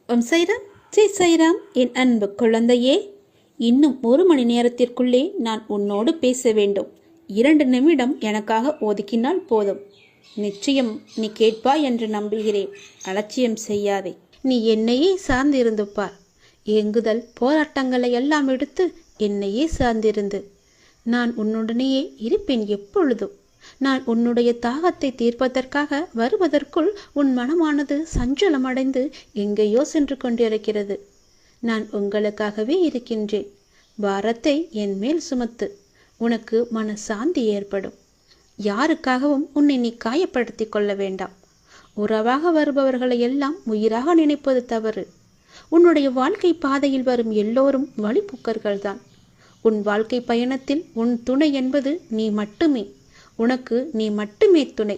ஓம் சைராம், ஜெய் சைராம். என் அன்பு குழந்தையே, இன்னும் 1 மணி நேரத்திற்குள்ளே நான் உன்னோடு பேச வேண்டும். 2 நிமிடம் எனக்காக ஒதுக்கினால் போதும். நிச்சயம் நீ கேட்பாய் என்று நம்புகிறேன். அலட்சியம் செய்யாதே. நீ என்னையே சார்ந்திருந்து பார். ஏங்குதல் போராட்டங்களை எல்லாம் எடுத்து என்னையே சார்ந்திருந்து நான் உன்னுடனேயே இருப்பேன் எப்பொழுதும். நான் உன்னுடைய தாகத்தை தீர்ப்பதற்காக வருவதற்குள் உன் மனமானது சஞ்சலமடைந்து எங்கேயோ சென்று கொண்டிருக்கிறது. நான் உங்களுக்காகவே இருக்கின்றேன். பாரத்தை என் மேல் சுமத்து. உனக்கு மன சாந்தி ஏற்படும். யாருக்காகவும் உன்னை நீ காயப்படுத்தி கொள்ள வேண்டாம். உறவாக வருபவர்களை எல்லாம் உயிராக நினைப்பது தவறு. உன்னுடைய வாழ்க்கை பாதையில் வரும் எல்லோரும் வழிபோக்கர்கள்தான். உன் வாழ்க்கை பயணத்தில் உன் துணை என்பது நீ மட்டுமே. உனக்கு நீ மட்டுமே துணை.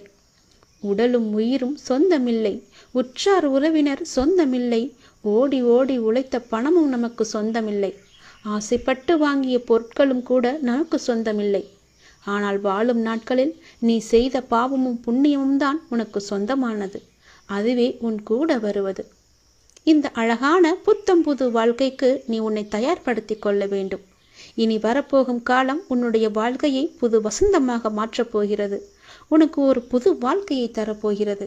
உடலும் உயிரும் சொந்தமில்லை. உற்றார் உறவினர் சொந்தமில்லை. ஓடி ஓடி உழைத்த பணமும் நமக்கு சொந்தமில்லை. ஆசைப்பட்டு வாங்கிய பொருட்களும் கூட நமக்கு சொந்தமில்லை. ஆனால் வாழும் நாட்களில் நீ செய்த பாவமும் புண்ணியமும் தான் உனக்கு சொந்தமானது. அதுவே உன் கூட வருவது. இந்த அழகான புத்தம் புது வாழ்க்கைக்கு நீ உன்னை தயார்படுத்தி கொள்ள வேண்டும். இனி வரப்போகும் காலம் உன்னுடைய வாழ்க்கையை புது வசந்தமாக மாற்றப் போகிறது. உனக்கு ஒரு புது வாழ்க்கையை தரப்போகிறது.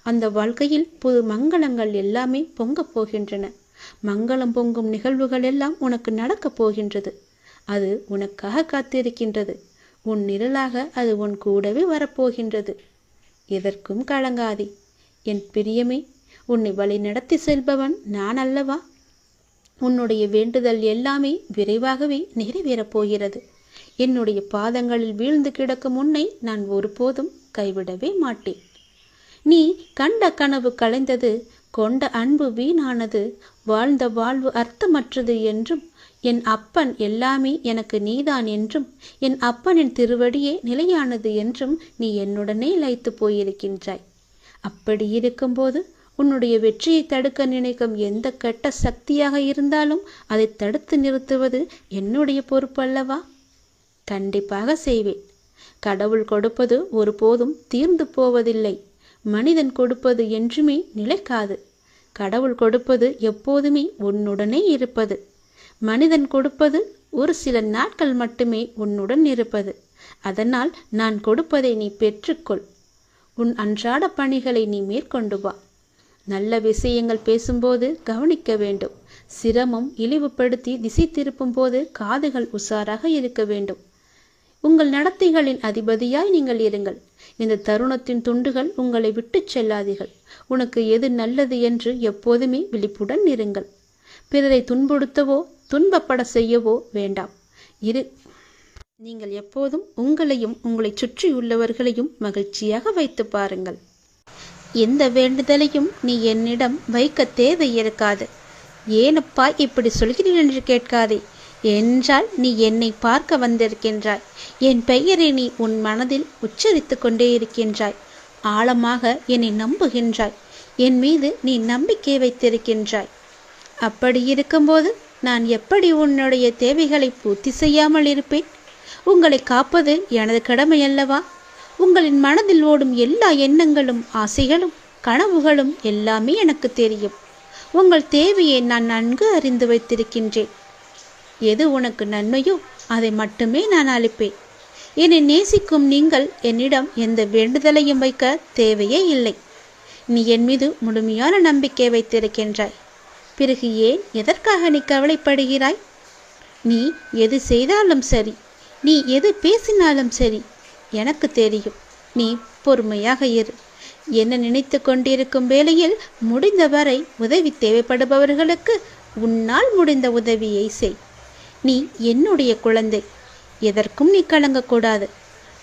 அந்த வாழ்க்கையில் புது மங்களங்கள் எல்லாமே பொங்கப் போகின்றன. மங்களம் பொங்கும் நிகழ்வுகள் எல்லாம் உனக்கு நடக்கப் போகின்றது. அது உனக்காக காத்திருக்கின்றது. உன் நிழலாக அது உன் கூடவே வரப்போகின்றது. எதற்கும் கலங்காதே என் பிரியமே. உன்னை வழி நடத்தி செல்பவன் நான் அல்லவா? உன்னுடைய வேண்டுதல் எல்லாமே விரைவாகவே நிறைவேறப் போகிறது. என்னுடைய பாதங்களில் வீழ்ந்து கிடக்கும் உன்னை நான் ஒருபோதும் கைவிடவே மாட்டேன். நீ கண்ட கனவு கலைந்தது, கொண்ட அன்பு வீணானது, வாழ்ந்த வாழ்வு அர்த்தமற்றது என்றும், என் அப்பன் எல்லாமே எனக்கு நீதான் என்றும், என் அப்பனின் திருவடியே நிலையானது என்றும் நீ என்னுடனே லயித்து போயிருக்கின்றாய். அப்படி இருக்கும்போது உன்னுடைய வெற்றியை தடுக்க நினைக்கும் எந்த கெட்ட சக்தியாக இருந்தாலும் அதை தடுத்து நிறுத்துவது என்னுடைய பொறுப்பு அல்லவா? கண்டிப்பாக செய்வேன். கடவுள் கொடுப்பது ஒருபோதும் தீர்ந்து போவதில்லை. மனிதன் கொடுப்பது என்றுமே நிலைக்காது. கடவுள் கொடுப்பது எப்போதுமே உன்னுடனே இருப்பது. மனிதன் கொடுப்பது ஒரு சில நாட்கள் மட்டுமே உன்னுடன் இருப்பது. அதனால் நான் கொடுப்பதை நீ பெற்றுக்கொள். உன் அன்றாட பணிகளை நீ மேற்கொண்டு வா. நல்ல விஷயங்கள் பேசும்போது கவனிக்க வேண்டும். சிரமம் இழிவுபடுத்தி திசை திருப்பும் போது காதுகள் உஷாராக இருக்க வேண்டும். உங்கள் நடத்தைகளின் அதிபதியாய் நீங்கள் இருங்கள். இந்த தருணத்தின் துண்டுகள் உங்களை விட்டு செல்லாதீர்கள். உனக்கு எது நல்லது என்று எப்போதுமே விழிப்புடன் இருங்கள். பிறரை துன்புறுத்தவோ துன்பப்பட செய்யவோ வேண்டாம். நீங்கள் எப்போதும் உங்களையும் உங்களை சுற்றியுள்ளவர்களையும் மகிழ்ச்சியாக வைத்து பாருங்கள். எந்த வேண்டுதலையும் நீ என்னிடம் வைக்க தேவை இருக்காது. ஏனப்பா இப்படி சொல்கிறேன் என்று கேட்காதே. என்றால் நீ என்னை பார்க்க வந்திருக்கின்றாய். என் பெயரை நீ உன் மனதில் உச்சரித்து கொண்டே இருக்கின்றாய். ஆழமாக என்னை நம்புகின்றாய். என் மீது நீ நம்பிக்கை வைத்திருக்கின்றாய். அப்படி இருக்கும்போது நான் எப்படி உன்னுடைய தேவைகளை பூர்த்தி செய்யாமல் இருப்பேன்? உங்களை காப்பது எனது கடமை அல்லவா? உங்களின் மனதில் ஓடும் எல்லா எண்ணங்களும் ஆசைகளும் கனவுகளும் எல்லாமே எனக்கு தெரியும். உங்கள் தேவையை நான் நன்கு அறிந்து வைத்திருக்கின்றேன். எது உனக்கு நன்மையோ அதை மட்டுமே நான் அளிப்பேன். என்னை நேசிக்கும் நீங்கள் என்னிடம் எந்த வேண்டுதலையும் வைக்க தேவையே இல்லை. நீ என் மீது முழுமையான நம்பிக்கை வைத்திருக்கின்றாய். பிறகு ஏன் எதற்காக நீ கவலைப்படுகிறாய்? நீ எது செய்தாலும் சரி, நீ எது பேசினாலும் சரி, எனக்கு தெரியும். நீ பொறுமையாக இரு. என்ன நினைத்து கொண்டிருக்கும் வேளையில் முடிந்தவரை உதவி தேவைப்படுபவர்களுக்கு உன்னால் முடிந்த உதவியை செய். நீ என்னுடைய குழந்தை. எதற்கும் நீ கலங்கக்கூடாது.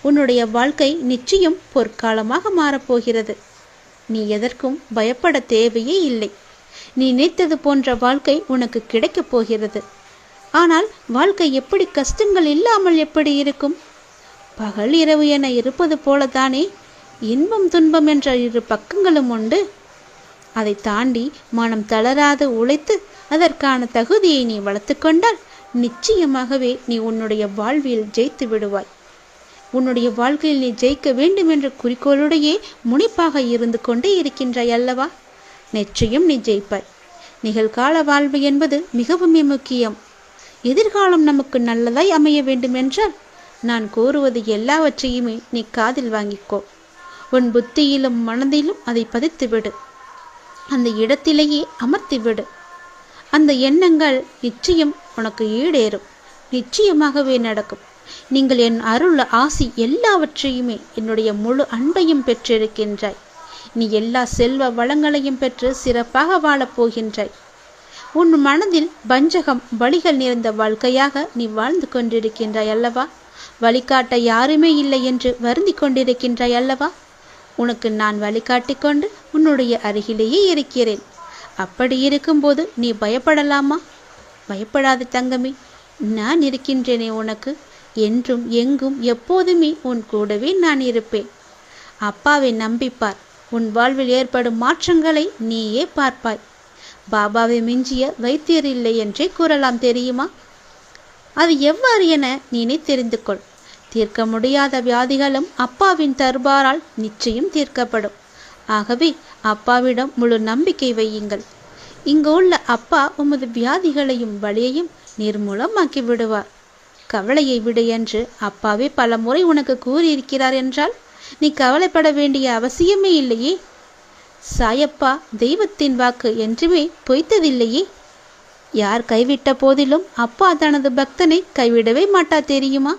உன்னுடைய வாழ்க்கை நிச்சயம் பொற்காலமாக மாறப்போகிறது. நீ எதற்கும் பயப்பட தேவையே இல்லை. நீ நினைத்தது போன்ற வாழ்க்கை உனக்கு கிடைக்கப் போகிறது. ஆனால் வாழ்க்கை எப்படி கஷ்டங்கள் இல்லாமல் எப்படி இருக்கும்? பகல் இரவு என இருப்பது போலதானே இன்பம் துன்பம் என்ற 2 பக்கங்களும் உண்டு. அதை தாண்டி மனம் தளராது உழைத்து அதற்கான தகுதியை நீ வளர்த்து கொண்டால் நிச்சயமாகவே நீ உன்னுடைய வாழ்வில் ஜெயித்து விடுவாய். உன்னுடைய வாழ்க்கையில் நீ ஜெயிக்க வேண்டும் என்ற குறிக்கோளுடையே முனைப்பாக இருந்து கொண்டே இருக்கின்றாய் அல்லவா? நிச்சயம் நீ ஜெயிப்பாய். நிகழ்கால வாழ்வு என்பது மிகவும் முக்கியம். எதிர்காலம் நமக்கு நல்லதாய் அமைய வேண்டுமென்றால் நான் கூறுவது எல்லாவற்றையுமே நீ காதில் வாங்கிக்கோ. உன் புத்தியிலும் மனதிலும் அதை பதித்துவிடு. அந்த இடத்திலேயே அமர்த்திவிடு. அந்த எண்ணங்கள் நிச்சயம் உனக்கு ஈடேறும். நிச்சயமாகவே நடக்கும். நீங்கள் என் அருள் ஆசி எல்லாவற்றையுமே என்னுடைய முழு அன்பையும் பெற்றிருக்கின்றாய். நீ எல்லா செல்வ வளங்களையும் பெற்று சிறப்பாக வாழப் போகின்றாய். உன் மனதில் வஞ்சகம் வழிகள் நிறைந்த வாழ்க்கையாக நீ வாழ்ந்து கொண்டிருக்கின்றாய் அல்லவா? வழிகாட்ட யாருமே இல்லை என்று வருந்தி கொண்டிருக்கின்றாய் அல்லவா? உனக்கு நான் வழிகாட்டி கொண்டு உன்னுடைய அருகிலேயே இருக்கிறேன். அப்படி இருக்கும்போது நீ பயப்படலாமா? பயப்படாத தங்கமே, நான் இருக்கின்றேனே உனக்கு. என்றும் எங்கும் எப்போதுமே உன் கூடவே நான் இருப்பேன். அப்பாவை நம்பிப்பார். உன் வாழ்வில் ஏற்படும் மாற்றங்களை நீயே பார்ப்பாய். பாபாவை மிஞ்சிய வைத்தியர் இல்லை என்றே கூறலாம், தெரியுமா? அது எவ்வாறு என நீனே தெரிந்து கொள். தீர்க்க முடியாத வியாதிகளும் அப்பாவின் தர்பாரால் நிச்சயம் தீர்க்கப்படும். ஆகவே அப்பாவிடம் முழு நம்பிக்கை வையுங்கள். இங்கு உள்ள அப்பா உமது வியாதிகளையும் வலியையும் நிர்மூலமாக்கி விடுவார். கவலையை விடு என்று அப்பாவே பல முறை உனக்கு கூறியிருக்கிறார் என்றால் நீ கவலைப்பட வேண்டிய அவசியமே இல்லையே. சாயப்பா தெய்வத்தின் வாக்கு என்றுமே பொய்த்ததில்லையே. யார் கைவிட்ட போதிலும் அப்பா தனது பக்தனை கைவிடவே மாட்டார், தெரியுமா?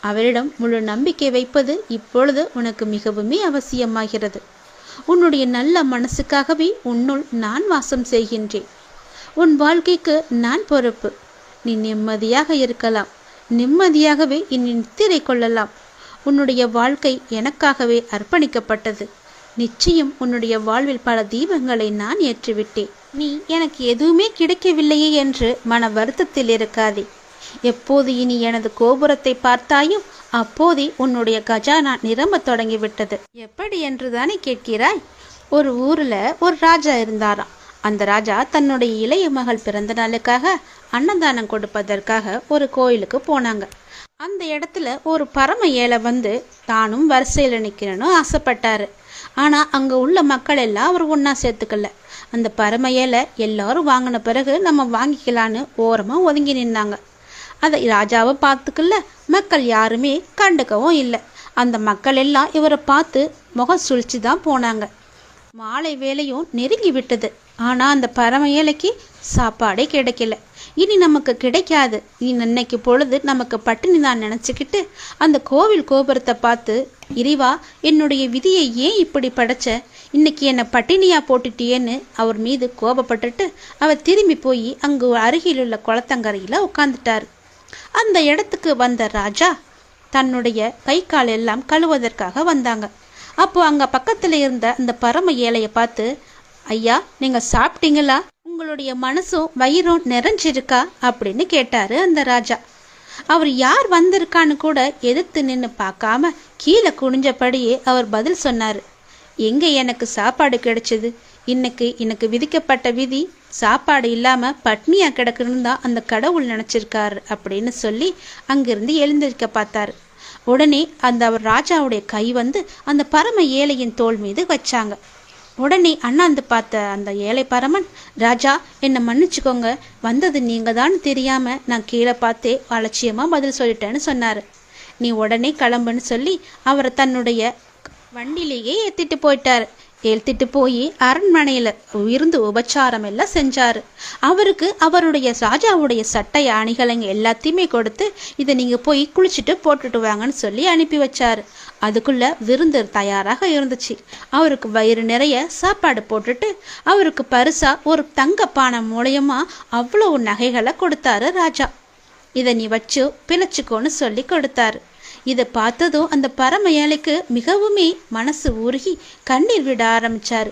அவரிடம் முழு நம்பிக்கை வைப்பது இப்பொழுது உனக்கு மிகவுமே அவசியமாகிறது. உன்னுடைய நல்ல மனசுக்காகவே உன்னுள் நான் வாசம் செய்கின்றேன். உன் வாழ்க்கைக்கு நான் பொறுப்பு. நீ நிம்மதியாக இருக்கலாம். நிம்மதியாகவே இனி நித்திரை கொள்ளலாம். உன்னுடைய வாழ்க்கை எனக்காகவே அர்ப்பணிக்கப்பட்டது. நிச்சயம் உன்னுடைய வாழ்வில் பல தீபங்களை நான் ஏற்றிவிட்டேன். நீ எனக்கு எதுவுமே கிடைக்கவில்லையே என்று மன வருத்தத்தில் இருக்காதே. எப்போது இனி எனது கோபுரத்தை பார்த்தாயும் அப்போதே உன்னுடைய கஜானா நிரம்ப தொடங்கிவிட்டது. எப்படி என்று தானே கேட்கிறாய்? ஒரு ஊர்ல ஒரு ராஜா இருந்தாராம். அந்த ராஜா தன்னுடைய இளைய மகள் பிறந்த நாளுக்காக அன்னதானம் கொடுப்பதற்காக ஒரு கோயிலுக்கு போனாங்க. அந்த இடத்துல ஒரு பரம ஏழை வந்து தானும் வரிசையில் நிற்கணும்னு ஆசைப்பட்டாரு. ஆனா அங்க உள்ள மக்கள் எல்லாம் அவர் ஒன்னா சேர்த்துக்கல. அந்த பரம ஏழை எல்லாரும் வாங்கின பிறகு நம்ம வாங்கிக்கலான்னு ஓரமா ஒதுங்கி நின்னாங்க. அதை ராஜாவை பார்த்துக்கல, மக்கள் யாருமே கண்டுக்கவும் இல்லை. அந்த மக்கள் எல்லாம் இவரை பார்த்து முகம் சுழிச்சு தான் போனாங்க. மாலை வேலையும் நெருங்கி விட்டது. ஆனால் அந்த பரம ஏழைக்கு சாப்பாடே கிடைக்கல. இனி நமக்கு கிடைக்காது, இன்னைக்கு பொழுது நமக்கு பட்டினி தான் நினச்சிக்கிட்டு அந்த கோவில் கோபுரத்தை பார்த்து, இறைவா என்னுடைய விதியை ஏன் இப்படி படைச்ச, இன்னைக்கு என்னை பட்டினியா போட்டுட்டியேன்னு அவர் மீது கோபப்பட்டுட்டு அவர் திரும்பி போய் அங்கு அருகில் உள்ள குளத்தங்கரையில் உட்காந்துட்டார். அந்த இடத்துக்கு வந்த ராஜா தன்னுடைய கை கால் எல்லாம் கழுவதற்காக வந்தாங்க. அப்போ அங்க பக்கத்துல இருந்த அந்த பரம ஏழையை பார்த்து, ஐயா நீங்க சாப்பிட்டீங்களா? உங்களுடைய மனசும் வயிறும் நிறைஞ்சிருக்கா அப்படின்னு கேட்டாரு அந்த ராஜா. அவர் யார் வந்திருக்கான்னு கூட எதிர்த்து நின்று பார்க்காம கீழே குனிஞ்சபடியே அவர் பதில் சொன்னாரு. எங்க எனக்கு சாப்பாடு கிடைச்சது? இன்னைக்கு எனக்கு விதிக்கப்பட்ட விதி சாப்பாடு இல்லாம பட்னியா கிடக்குன்னு தான் அந்த கடவுள் நினைச்சிருக்காரு அப்படின்னு சொல்லி அங்கிருந்து எழுந்திருக்க பார்த்தாரு. உடனே அவர் ராஜாவுடைய கை வந்து அந்த பரம ஏழையின் தோள் மீது வச்சாங்க. உடனே அண்ணாந்து பார்த்த அந்த ஏழை பரமன், ராஜா என்னை மன்னிச்சுக்கோங்க, வந்தது நீங்க தான் தெரியாம நான் கீழே பார்த்தே அலட்சியமா பதில் சொல்லிட்டேன்னு சொன்னாரு. நீ உடனே கிளம்புன்னு சொல்லி அவரை தன்னுடைய வண்டிலேயே ஏற்றிட்டு போய் அரண்மனையில் இருந்து உபச்சாரம் எல்லாம் செஞ்சாரு. அவருக்கு அவருடைய ராஜாவுடைய சட்டை அணிகலங்க எல்லாத்தையுமே கொடுத்து, இதை நீங்க போய் குளிச்சுட்டு போட்டுட்டு வாங்கன்னு சொல்லி அனுப்பி வச்சாரு. அதுக்குள்ள விருந்து தயாராக இருந்துச்சு. அவருக்கு வயிறு நிறைய சாப்பாடு போட்டுட்டு அவருக்கு பரிசா ஒரு தங்க பானை மூலயமா அவ்வளவு நகைகளை கொடுத்தாரு ராஜா. இதை நீ வச்சு பிழைச்சிக்கோன்னு சொல்லி கொடுத்தாரு. இதை பார்த்ததும் அந்த பரம ஏழைக்கு மிகவுமே மனசு உருகி கண்ணீர் விட ஆரம்பிச்சாரு.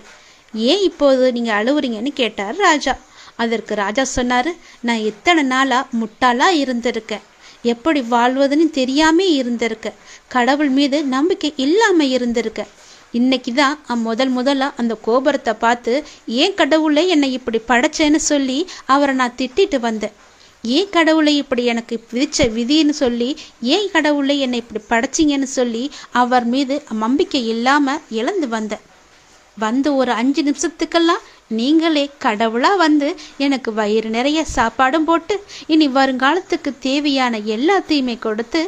ஏன் இப்போது நீங்க அழுவுறீங்கன்னு கேட்டார் ராஜா. அதற்கு ராஜா சொன்னாரு, நான் இத்தனை நாளா முட்டாளா இருந்திருக்கேன், எப்படி வாழ்வதுன்னு தெரியாம இருந்திருக்கேன், கடவுள் மீது நம்பிக்கை இல்லாம இருந்திருக்கேன். இன்னைக்கு தான் முதல்ல அந்த கோபுரத்தை பார்த்து ஏன் கடவுளை என்னை இப்படி படைச்சேன்னு சொல்லி அவரை நான் திட்டிட்டு வந்தேன். ஏன் கடவுளை இப்படி எனக்கு விதிச்ச விதின்னு சொல்லி, ஏன் கடவுளை என்னை இப்படி படைச்சிங்கன்னு சொல்லி அவர் மீது நம்பிக்கை இல்லாமல் இழந்து வந்தேன். வந்து ஒரு 5 நிமிஷத்துக்கெல்லாம் நீங்களே கடவுளா வந்து எனக்கு வயிறு நிறைய சாப்பாடும் போட்டு இனி வருங்காலத்துக்கு தேவையான எல்லாத்தையுமே கொடுத்து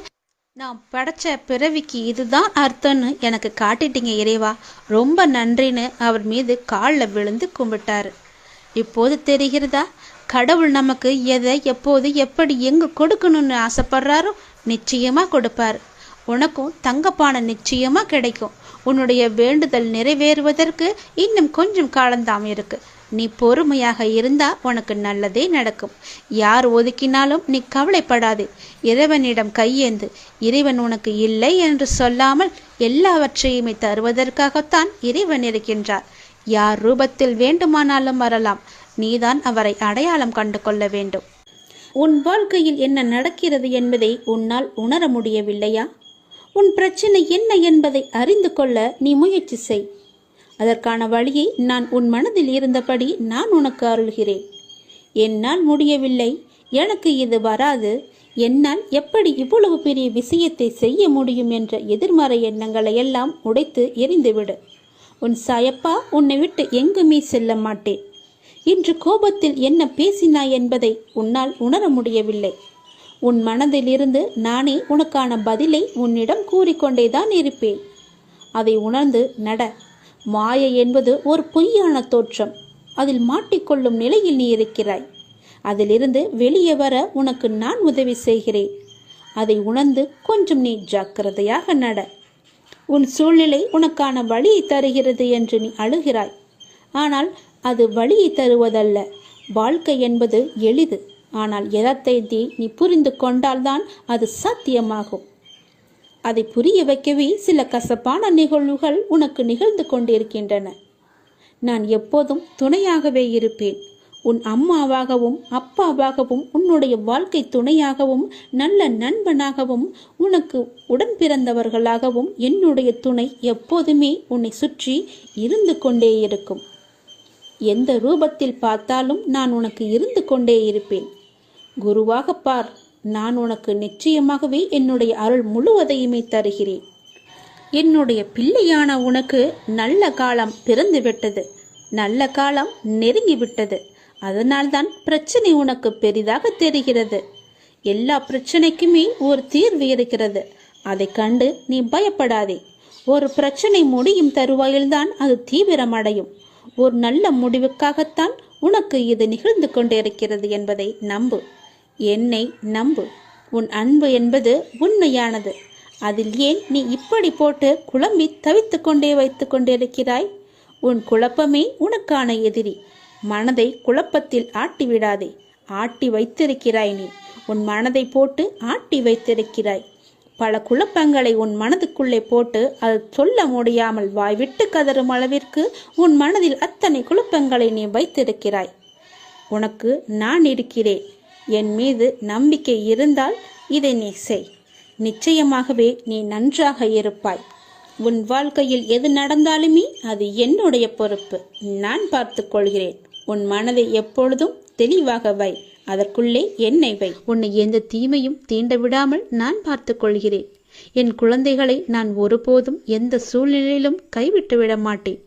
நான் படைச்ச பிறவிக்கு இதுதான் அர்த்தம்னு எனக்கு காட்டிட்டீங்க இறைவா, ரொம்ப நன்றின்னு அவர் மீது காலில் விழுந்து கும்பிட்டாரு. இப்போது தெரிகிறதா, கடவுள் நமக்கு எதை எப்போது எப்படி எங்கு கொடுக்கணும்னு ஆசைப்படுறாரோ நிச்சயமாக கொடுப்பார். உனக்கும் தங்கப்பானை நிச்சயமாக கிடைக்கும். உன்னுடைய வேண்டுதல் நிறைவேறுவதற்கு இன்னும் கொஞ்சம் காலந்தாம் இருக்கு. நீ பொறுமையாக இருந்தா உனக்கு நல்லதே நடக்கும். யார் ஒதுக்கினாலும் நீ கவலைப்படாதே. இறைவனிடம் கையேந்து. இறைவன் உனக்கு இல்லை என்று சொல்லாமல் எல்லாவற்றையுமே தருவதற்காகத்தான் இறைவன் இருக்கின்றார். யார் ரூபத்தில் வேண்டுமானாலும் வரலாம். நீதான் அவரை அடையாளம் கண்டு கொள்ள வேண்டும். உன் வாழ்க்கையில் என்ன நடக்கிறது என்பதை உன்னால் உணர முடியவில்லையா? உன் பிரச்சனை என்ன என்பதை அறிந்து கொள்ள நீ முயற்சி செய். அதற்கான வழியை நான் உன் மனதில் இருந்தபடி நான் உனக்கு அருள்கிறேன். என்னால் முடியவில்லை, எனக்கு இது வராது, என்னால் எப்படி இவ்வளவு பெரிய விஷயத்தை செய்ய முடியும் என்ற எதிர்மறை எண்ணங்களை எல்லாம் உடைத்து எரிந்துவிடு. உன் சாயப்பா உன்னை விட்டு எங்குமே செல்ல மாட்டேன். இன்று கோபத்தில் என்ன பேசினாய் என்பதை உன்னால் உணர முடியவில்லை. உன் மனதிலிருந்து நானே உனக்கான பதிலை உன்னிடம் கூறிக்கொண்டேதான் இருப்பேன். அதை உணர்ந்து நட. மாயை என்பது ஒரு பொய்யான தோற்றம். அதில் மாட்டிக்கொள்ளும் நிலையில் நீ இருக்கிறாய். அதிலிருந்து வெளியே வர உனக்கு நான் உதவி செய்கிறேன். அதை உணர்ந்து கொஞ்சம் நீ ஜாக்கிரதையாக நட. உன் சூழ்நிலை உனக்கான வழியை தருகிறது என்று நீ அழுகிறாய். ஆனால் அது வழியை தருவதல்ல. வாழ்க்கை என்பது எளிது. ஆனால் யதார்த்தத்தை நீ புரிந்து கொண்டால்தான் அது சாத்தியமாகும். அதை புரிய வைக்கவே சில கசப்பான நிகழ்வுகள் உனக்கு நிகழ்ந்து கொண்டிருக்கின்றன. நான் எப்போதும் துணையாகவே இருப்பேன். உன் அம்மாவாகவும் அப்பாவாகவும் உன்னுடைய வாழ்க்கை துணையாகவும் நல்ல நண்பனாகவும் உனக்கு உடன் பிறந்தவர்களாகவும் என்னுடைய துணை எப்போதுமே உன்னை சுற்றி இருந்து கொண்டே இருக்கும். எந்த ரூபத்தில் பார்த்தாலும் நான் உனக்கு இருந்து கொண்டே இருப்பேன். குருவாக பார், நான் உனக்கு நிச்சயமாகவே என்னுடைய அருள் முழுவதையுமே தருகிறேன். என்னுடைய பிள்ளையான உனக்கு நல்ல காலம் பிறந்துவிட்டது. நல்ல காலம் நெருங்கிவிட்டது. அதனால்தான் பிரச்சனை உனக்கு பெரிதாக தெரிகிறது. எல்லா பிரச்சனைக்குமே ஒரு தீர்வு இருக்கிறது. அதை கண்டு நீ பயப்படாதே. ஒரு பிரச்சனை முடியும் தருவாயில்தான் அது தீவிரமடையும். ஒரு நல்ல முடிவுக்காகத்தான் உனக்கு இது நிகழ்ந்து கொண்டிருக்கிறது என்பதை நம்பு. என்னை நம்பு. உன் அன்பு என்பது உண்மையானது. அதில் ஏன் நீ இப்படி போட்டு குழம்பி தவித்து கொண்டே வைத்து கொண்டிருக்கிறாய்? உன் குழப்பமே உனக்கான எதிரி. மனதை குழப்பத்தில் ஆட்டிவிடாதே. ஆட்டி வைத்திருக்கிறாய் நீ. உன் மனதை போட்டு ஆட்டி வைத்திருக்கிறாய். பல குழப்பங்களை உன் மனதுக்குள்ளே போட்டு அது சொல்ல முடியாமல் வாய்விட்டு கதறும் அளவிற்கு உன் மனதில் அத்தனை குழப்பங்களை நீ வைத்திருக்கிறாய். உனக்கு நான் இருக்கிறேன். என் மீது நம்பிக்கை இருந்தால் இதை நீ செய். நிச்சயமாகவே நீ நன்றாக இருப்பாய். உன் வாழ்க்கையில் எது நடந்தாலுமே அது என்னுடைய பொறுப்பு. நான் பார்த்து கொள்கிறேன். உன் மனதை எப்பொழுதும் தெளிவாக வை. அதற்குள்ளே என்னை வை. உன்னை எந்த தீமையும் தீண்ட விடாமல் நான் பார்த்து கொள்கிறேன். என் குழந்தைகளை நான் ஒருபோதும் எந்த சூழ்நிலையிலும் கைவிட்டு விட மாட்டேன்.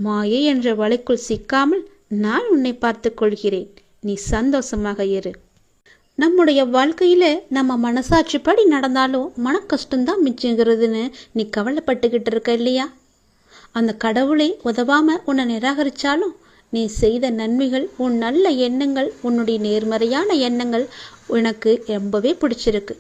மாயை என்ற வலைக்குள் சிக்காமல் நான் உன்னை பார்த்து கொள்கிறேன். நீ சந்தோஷமாக இரு. நம்முடைய வாழ்க்கையில நம்ம மனசாட்சிப்படி நடந்தாலும் மன கஷ்டம்தான் மிச்சங்கிறதுன்னு நீ கவலைப்பட்டுக்கிட்டு இருக்க இல்லையா? அந்த கடவுளை உதவாம உன்னை நிராகரிச்சாலும் நீ செய்த நன்மைகள், உன் நல்ல எண்ணங்கள், உன்னுடைய நேர்மறையான எண்ணங்கள் உனக்கு ரொம்பவே பிடிச்சிருக்கு.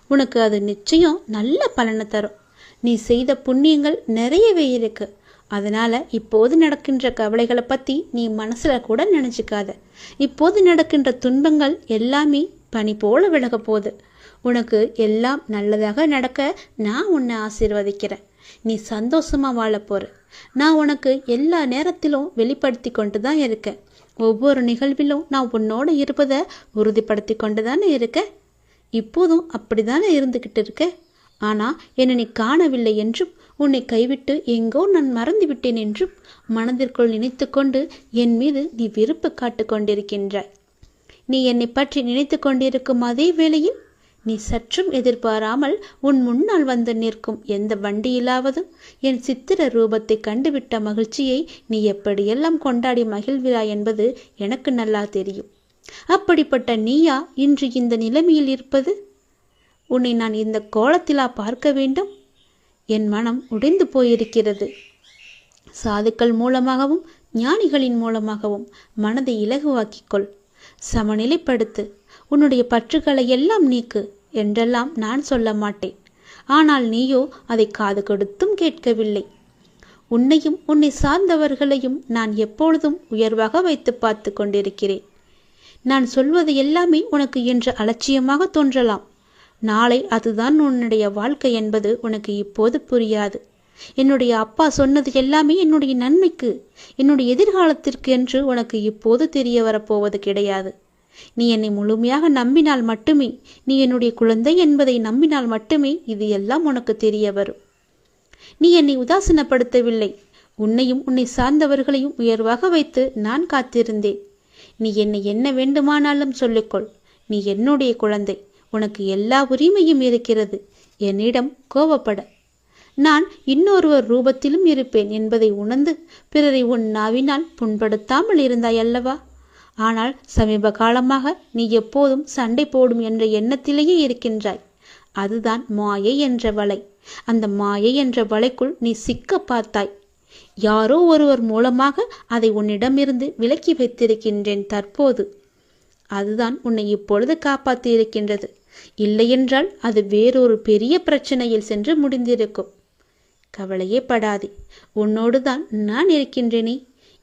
உனக்கு அது நிச்சயம் நல்ல பலனை தரும். நீ செய்த புண்ணியங்கள் நிறையவே இருக்கு. அதனால இப்போது நடக்கின்ற கவலைகளை பத்தி நீ மனசுல கூட நினைச்சுக்காத. இப்போது நடக்கின்ற துன்பங்கள் எல்லாமே பனி போல விலக போகுது. உனக்கு எல்லாம் நல்லதாக நடக்க நான் உன்னை ஆசீர்வதிக்கிறேன். நீ சந்தோஷமா வாழ போற. நான் உனக்கு எல்லா நேரத்திலும் வெளிப்படுத்தி கொண்டு தான் இருக்கேன். ஒவ்வொரு நிகழ்விலும் நான் உன்னோட இருப்பதை உறுதிப்படுத்தி கொண்டு தானே இருக்க. இப்போதும் அப்படித்தானே இருந்துகிட்டு இருக்க. ஆனா என்னை நீ காணவில்லை என்றும் உன்னை கைவிட்டு எங்கோ நான் மறந்து விட்டேன் என்றும் மனதிற்குள் நினைத்து கொண்டு என் மீது நீ விருப்பு காட்டு கொண்டிருக்கின்றாய். நீ என்னை பற்றி நினைத்து கொண்டிருக்கும் அதே வேளையில் நீ சற்றும் எதிர்பாராமல் உன் முன்னால் வந்து நிற்கும் எந்த வண்டியிலாவது என் சித்திர ரூபத்தை கண்டுவிட்ட மகிழ்ச்சியை நீ எப்படியெல்லாம் கொண்டாடி மகிழ்கிறாய் என்பது எனக்கு நல்லா தெரியும். அப்படிப்பட்ட நீயா இன்று இந்த நிலைமையில் இருப்பது? உன்னை நான் இந்த கோலத்திலா பார்க்க வேண்டும்? என் மனம் உடைந்து போயிருக்கிறது. சாதுக்கள் மூலமாகவும் ஞானிகளின் மூலமாகவும் மனதை இலகுவாக்கிக்கொள், சமநிலைப்படுத்து, உன்னுடைய பற்றுகளை எல்லாம் நீக்கு என்றெல்லாம் நான் சொல்ல மாட்டேன். ஆனால் நீயோ அதை காது கொடுத்தும் கேட்கவில்லை. உன்னையும் உன்னை சார்ந்தவர்களையும் நான் எப்பொழுதும் உயர்வாக வைத்து பார்த்து கொண்டிருக்கிறேன். நான் சொல்வது எல்லாமே உனக்கு இன்று அலட்சியமாக தோன்றலாம். நாளை அதுதான் உன்னுடைய வாழ்க்கை என்பது உனக்கு இப்போது புரியாது. என்னுடைய அப்பா சொன்னது எல்லாமே என்னுடைய நன்மைக்கு, என்னுடைய எதிர்காலத்திற்கு என்று உனக்கு இப்போது தெரிய வரப்போவது கிடையாது. நீ என்னை முழுமையாக நம்பினால் மட்டுமே, நீ என்னுடைய குழந்தை என்பதை நம்பினால் மட்டுமே இது எல்லாம் உனக்கு தெரிய வரும். நீ என்னை உதாசீனப்படுத்தவில்லை. உன்னையும் உன்னை சார்ந்தவர்களையும் உயர்வாக வைத்து நான் காத்திருந்தேன். நீ என்னை என்ன வேண்டுமானாலும் சொல்லிக்கொள். நீ என்னுடைய குழந்தை. உனக்கு எல்லா உரிமையும் இருக்கிறது. என்னிடம் கோபப்பட. நான் இன்னொருவர் ரூபத்திலும் இருப்பேன் என்பதை உணர்ந்து பிறரை உன் நாவினால் புண்படுத்தாமல் இருந்தாய் அல்லவா? ஆனால் சமீப காலமாக நீ எப்போதும் சண்டை போடும் என்ற எண்ணத்திலேயே இருக்கின்றாய். அதுதான் மாயை என்ற வலை. அந்த மாயை என்ற வலைக்குள் நீ சிக்க பார்த்தாய். யாரோ ஒருவர் மூலமாக அதை உன்னிடமிருந்து விலக்கி வைத்திருக்கின்றேன் தற்போது. அதுதான் உன்னை இப்பொழுது காப்பாற்றி இருக்கின்றது. இல்லையென்றால் அது வேறொரு பெரிய பிரச்சனையில் சென்று முடிந்திருக்கும். கவலையே படாதே. உன்னோடு தான் நான் இருக்கின்றேனே.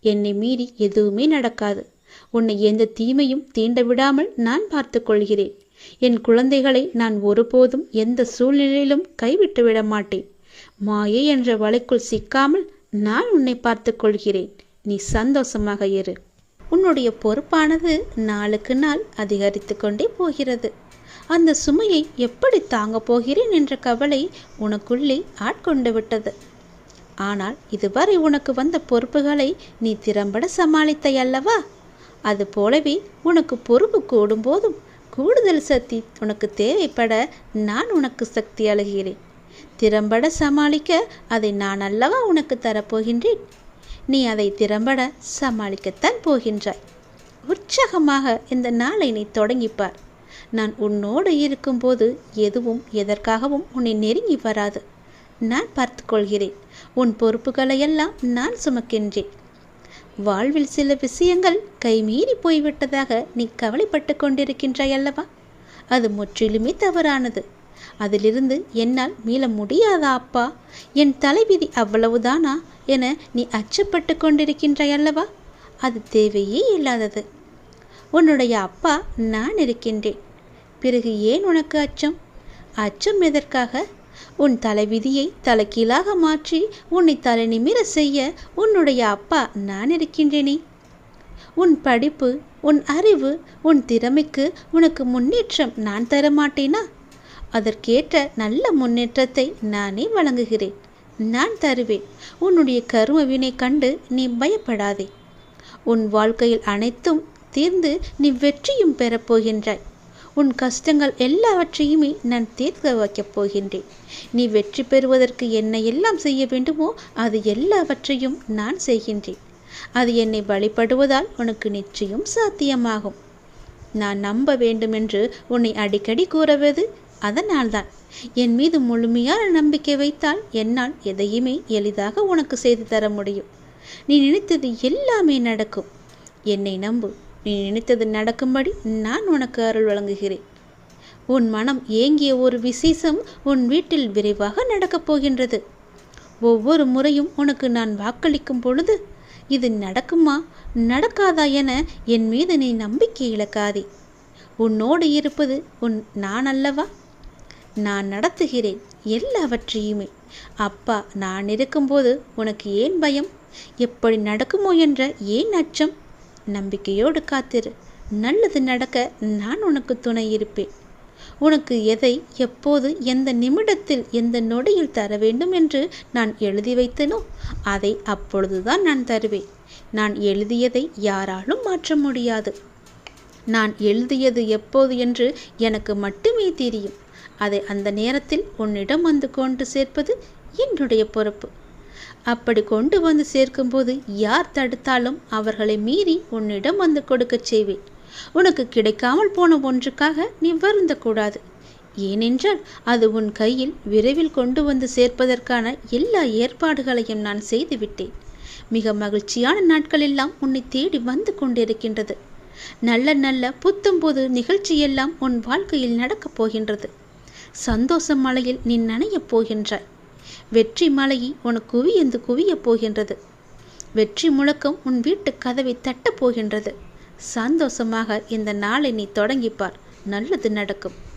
என்னை மீறி எதுவுமே நடக்காது. உன்னை எந்த தீமையும் தீண்ட விடாமல் நான் பார்த்து கொள்கிறேன். என் குழந்தைகளை நான் ஒருபோதும் எந்த சூழ்நிலையிலும் கைவிட்டு விட மாட்டேன். மாயை என்ற வலைக்குள் சிக்காமல் நான் உன்னை பார்த்து கொள்கிறேன். நீ சந்தோஷமாக இரு. உன்னுடைய பொறுப்பானது நாளுக்கு நாள் அதிகரித்து கொண்டே போகிறது. அந்த சுமையை எப்படி தாங்க போகிறேன் என்ற கவலை உனக்குள்ளே ஆட்கொண்டு விட்டது. ஆனால் இதுவரை உனக்கு வந்த பொறுப்புகளை நீ திறம்பட சமாளித்தாய் அல்லவா? அது போலவே உனக்கு பொறுப்பு கூடும்போதும் கூடுதல் சக்தி உனக்கு தேவைப்பட நான் உனக்கு சக்தி அளிக்கிறேன். திறம்பட சமாளிக்க அதை நான் அல்லவா உனக்கு தரப்போகின்றேன். நீ அதை திறம்பட சமாளிக்கத்தான் போகின்றாய். உற்சாகமாக இந்த நாளை நீ தொடங்கிப்பார். நான் உன்னோடு இருக்கும்போது எதுவும் எதற்காகவும் உன்னை நெருங்கி வராது. நான் பார்த்து கொள்கிறேன். உன் பொறுப்புகளையெல்லாம் நான் சுமக்கின்றேன். வாழ்வில் சில விஷயங்கள் கைமீறி போய்விட்டதாக நீ கவலைப்பட்டு கொண்டிருக்கின்றாய் அல்லவா? அது முற்றிலுமே தவறானது. அதிலிருந்து என்னால் மீள முடியாதா அப்பா? என் தலைவிதி அவ்வளவுதானா என நீ அச்சப்பட்டு கொண்டிருக்கின்றாய் அல்லவா? அது தேவையே இல்லாதது. உன்னுடைய அப்பா நான் இருக்கின்றேன். பிறகு ஏன் உனக்கு அச்சம்? அச்சம் எதற்காக? உன் தலைவிதியை தலைகீழாக மாற்றி உன்னை தலை நிமிர செய்ய உன்னுடைய அப்பா நான் இருக்கின்றேனே. உன் படிப்பு, உன் அறிவு, உன் திறமைக்கு உனக்கு முன்னேற்றம் நான் தர மாட்டேனா? அதற்கேற்ற நல்ல முன்னேற்றத்தை நானே வழங்குகிறேன். நான் தருவேன். உன்னுடைய கர்ம வினை கண்டு நீ பயப்படாதே. உன் வாழ்க்கையில் அனைத்தும் தீர்ந்து நீ வெற்றியும் பெறப்போகின்றாய். உன் கஷ்டங்கள் எல்லாவற்றையுமே நான் தீர்க்க வைக்கப் போகின்றேன். நீ வெற்றி பெறுவதற்கு என்ன எல்லாம் செய்ய வேண்டுமோ அது எல்லாவற்றையும் நான் செய்கின்றேன். அது என்னை வழிபடுவதால் உனக்கு நிச்சயம் சாத்தியமாகும். நான் நம்ப வேண்டுமென்று உன்னை அடிக்கடி கூறுவது அதனால்தான். என் மீது முழுமையான நம்பிக்கை வைத்தால் என்னால் எதையுமே எளிதாக உனக்கு செய்து தர முடியும். நீ நினைத்தது எல்லாமே நடக்கும். என்னை நம்பு. நீ நினைத்தது நடக்கும்படி நான் உனக்கு அருள் வழங்குகிறேன். உன் மனம் ஏங்கிய ஒரு விசேஷம் உன் வீட்டில் விரைவாக நடக்கப் போகின்றது. ஒவ்வொரு முறையும் உனக்கு நான் வாக்களிக்கும் பொழுது இது நடக்குமா நடக்காதா என என் மீது நீ நம்பிக்கை இழக்காதே. உன்னோடு இருப்பது நான் அல்லவா? நான் நடத்துகிறேன் எல்லாவற்றையுமே. அப்பா நான் இருக்கும்போது உனக்கு ஏன் பயம்? எப்படி நடக்குமோ என்ற ஏன் அச்சம்? நம்பிக்கையோடு காத்திரு. நல்லது நடக்க நான் உனக்கு துணை இருப்பேன். உனக்கு எதை எப்போது எந்த நிமிடத்தில் எந்த நொடியில் தர வேண்டும் என்று நான் எழுதி வைத்தனோ அதை அப்பொழுதுதான் நான் தருவேன். நான் எழுதியதை யாராலும் மாற்ற முடியாது. நான் எழுதியது எப்போது என்று எனக்கு மட்டுமே தெரியும். அதை அந்த நேரத்தில் உன்னிடம் வந்து கொண்டு சேர்ப்பது என்னுடைய பொறுப்பு. அப்படி கொண்டு வந்து சேர்க்கும்போது யார் தடுத்தாலும் அவர்களை மீறி உன்னிடம் வந்து கொடுக்கச் செய்வேன். உனக்கு கிடைக்காமல் போன ஒன்றுக்காக நீ வருந்தக்கூடாது. ஏனென்றால் அது உன் கையில் விரைவில் கொண்டு வந்து சேர்ப்பதற்கான எல்லா ஏற்பாடுகளையும் நான் செய்துவிட்டேன். மிக மகிழ்ச்சியான நாட்கள் எல்லாம் உன்னை தேடி வந்து கொண்டிருக்கின்றது. நல்ல நல்ல புத்தம்போது நிகழ்ச்சியெல்லாம் உன் வாழ்க்கையில் நடக்கப் போகின்றது. சந்தோஷ மலையில் நீ நனையப் போகின்றாய். வெற்றி மலையை உனக்கு குவியந்து குவியப் போகின்றது. வெற்றி முழக்கம் உன் வீட்டு கதவை தட்டப் போகின்றது. சந்தோஷமாக இந்த நாளை நீ தொடங்கிப்பார். நல்லது நடக்கும்.